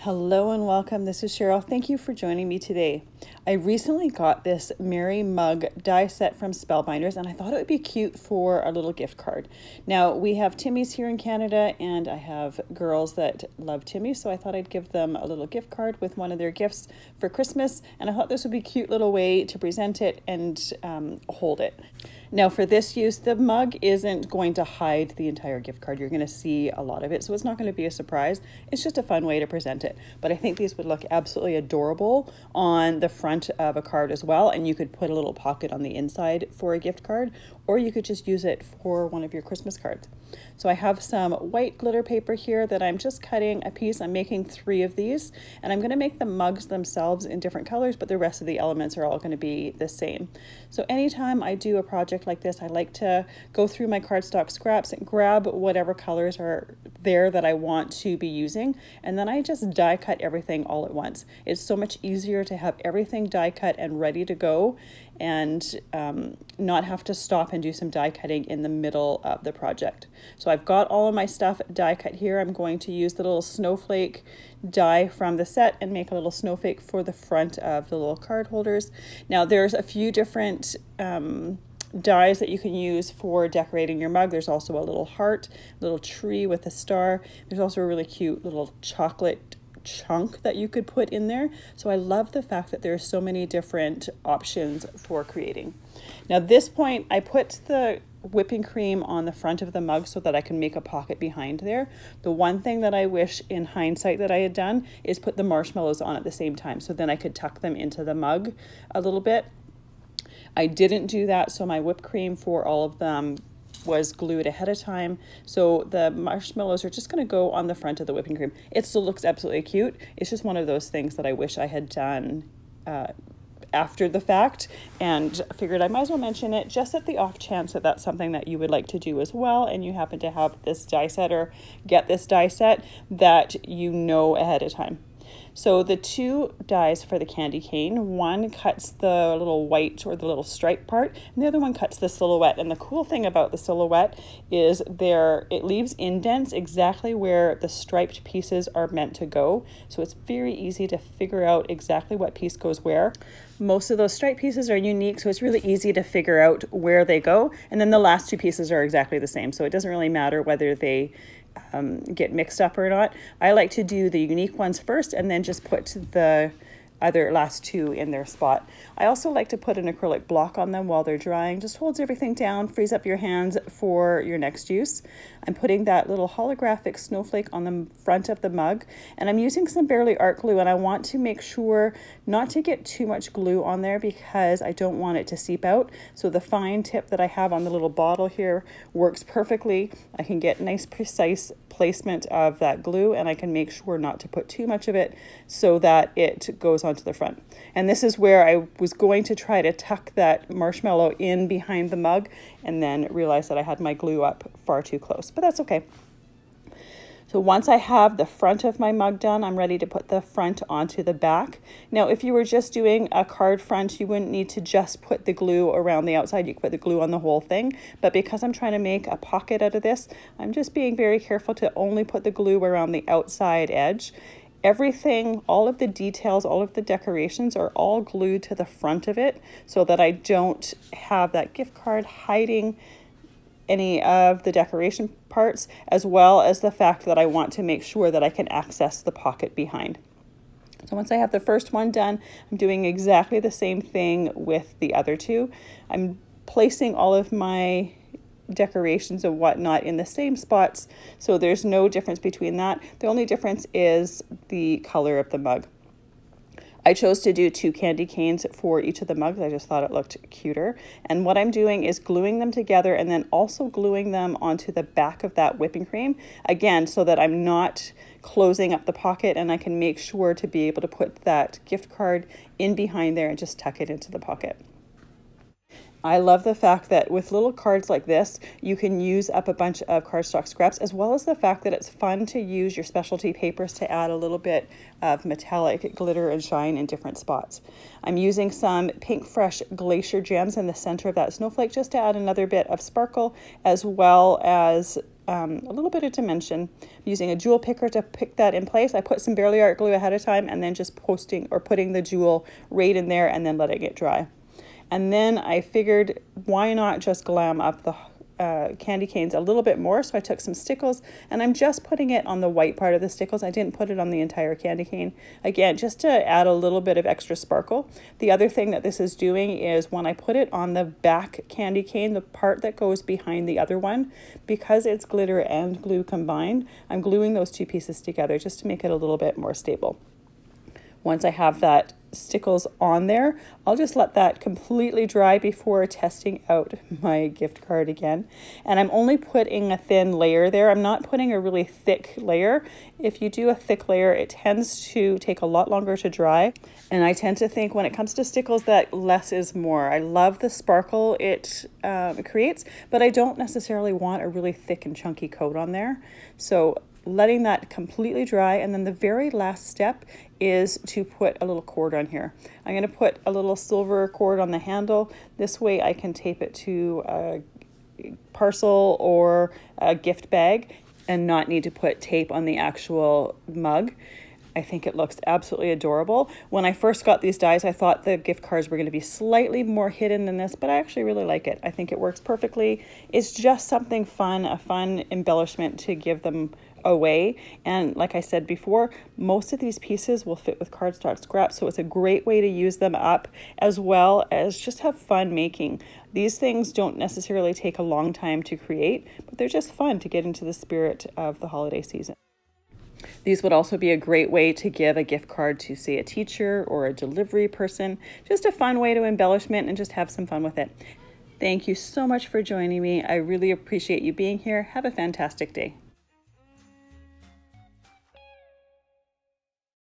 Hello and welcome. This is Cheryl. Thank you for joining me today. I recently got this Mary mug die set from Spellbinders and I thought it would be cute for a little gift card. Now we have Timmy's here in Canada and I have girls that love Timmy, so I thought I'd give them a little gift card with one of their gifts for Christmas, and I thought this would be a cute little way to present it and hold it. Now for this use, the mug isn't going to hide the entire gift card. You're going to see a lot of it, so it's not going to be a surprise. It's just a fun way to present it. But I think these would look absolutely adorable on the front of a card as well, and you could put a little pocket on the inside for a gift card, or you could just use it for one of your Christmas cards. So I have some white glitter paper here that I'm just cutting a piece. I'm making 3 of these, and I'm going to make the mugs themselves in different colors, but the rest of the elements are all going to be the same. So anytime I do a project like this, I like to go through my cardstock scraps and grab whatever colors are there that I want to be using, and then I just die cut everything all at once. It's so much easier to have everything die cut and ready to go, and not have to stop and do some die cutting in the middle of the project. So I've got all of my stuff die cut here. I'm going to use the little snowflake die from the set and make a little snowflake for the front of the little card holders. Now there's a few different dies that you can use for decorating your mug. There's also a little heart, little tree with a star. There's also a really cute little chocolate chunk that you could put in there. So I love the fact that there's so many different options for creating. Now this point, I put the whipping cream on the front of the mug so that I can make a pocket behind there. The one thing that I wish in hindsight that I had done is put the marshmallows on at the same time, so then I could tuck them into the mug a little bit. I didn't do that, so my whipped cream for all of them was glued ahead of time. So the marshmallows are just going to go on the front of the whipping cream. It still looks absolutely cute. It's just one of those things that I wish I had done after the fact, and figured I might as well mention it just at the off chance that that's something that you would like to do as well, and you happen to have this die set or get this die set that you know ahead of time. So the 2 dies for the candy cane, one cuts the little white or the little stripe part, and the other one cuts the silhouette. And the cool thing about the silhouette is it leaves indents exactly where the striped pieces are meant to go. So it's very easy to figure out exactly what piece goes where. Most of those striped pieces are unique, so it's really easy to figure out where they go. And then the last 2 pieces are exactly the same, so it doesn't really matter whether they get mixed up or not. I like to do the unique ones first and then just put the other last 2 in their spot. I also like to put an acrylic block on them while they're drying. Just holds everything down, frees up your hands for your next use. I'm putting that little holographic snowflake on the front of the mug, and I'm using some Bearly art glue, and I want to make sure not to get too much glue on there because I don't want it to seep out. So the fine tip that I have on the little bottle here works perfectly. I can get nice precise placement of that glue, and I can make sure not to put too much of it so that it goes onto the front. And this is where I was going to try to tuck that marshmallow in behind the mug and then realized that I had my glue up far too close, but that's okay. So once I have the front of my mug done, I'm ready to put the front onto the back. Now, if you were just doing a card front, you wouldn't need to just put the glue around the outside. You could put the glue on the whole thing. But because I'm trying to make a pocket out of this, I'm just being very careful to only put the glue around the outside edge. Everything, all of the details, all of the decorations are all glued to the front of it so that I don't have that gift card hiding any of the decoration parts, as well as the fact that I want to make sure that I can access the pocket behind. So once I have the first one done, I'm doing exactly the same thing with the other 2. I'm placing all of my decorations and whatnot in the same spots, so there's no difference between that. The only difference is the color of the mug. I chose to do 2 candy canes for each of the mugs. I just thought it looked cuter. And what I'm doing is gluing them together and then also gluing them onto the back of that whipping cream, again, so that I'm not closing up the pocket, and I can make sure to be able to put that gift card in behind there and just tuck it into the pocket. I love the fact that with little cards like this, you can use up a bunch of cardstock scraps, as well as the fact that it's fun to use your specialty papers to add a little bit of metallic glitter and shine in different spots. I'm using some Pink Fresh Glacier gems in the center of that snowflake just to add another bit of sparkle, as well as a little bit of dimension. I'm using a jewel picker to pick that in place. I put some Barely Art glue ahead of time and then just putting the jewel right in there and then letting it dry. And then I figured, why not just glam up the candy canes a little bit more. So I took some stickles and I'm just putting it on the white part of the stickles. I didn't put it on the entire candy cane. Again, just to add a little bit of extra sparkle. The other thing that this is doing is when I put it on the back candy cane, the part that goes behind the other one, because it's glitter and glue combined, I'm gluing those two pieces together just to make it a little bit more stable. Once I have that stickles on there, I'll just let that completely dry before testing out my gift card again. And I'm only putting a thin layer there. I'm not putting a really thick layer. If you do a thick layer, it tends to take a lot longer to dry. And I tend to think when it comes to stickles that less is more. I love the sparkle it creates, but I don't necessarily want a really thick and chunky coat on there. So letting that completely dry, and then the very last step is to put a little cord on here. I'm going to put a little silver cord on the handle. This way I can tape it to a parcel or a gift bag and not need to put tape on the actual mug. I think it looks absolutely adorable. When I first got these dies, I thought the gift cards were going to be slightly more hidden than this, but I actually really like it. I think it works perfectly. It's just something fun, a fun embellishment to give them away. And like I said before, most of these pieces will fit with cardstock scraps, so it's a great way to use them up as well as just have fun making. These things don't necessarily take a long time to create, but they're just fun to get into the spirit of the holiday season. These would also be a great way to give a gift card to, say, a teacher or a delivery person. Just a fun way to embellishment and just have some fun with it. Thank you so much for joining me. I really appreciate you being here. Have a fantastic day.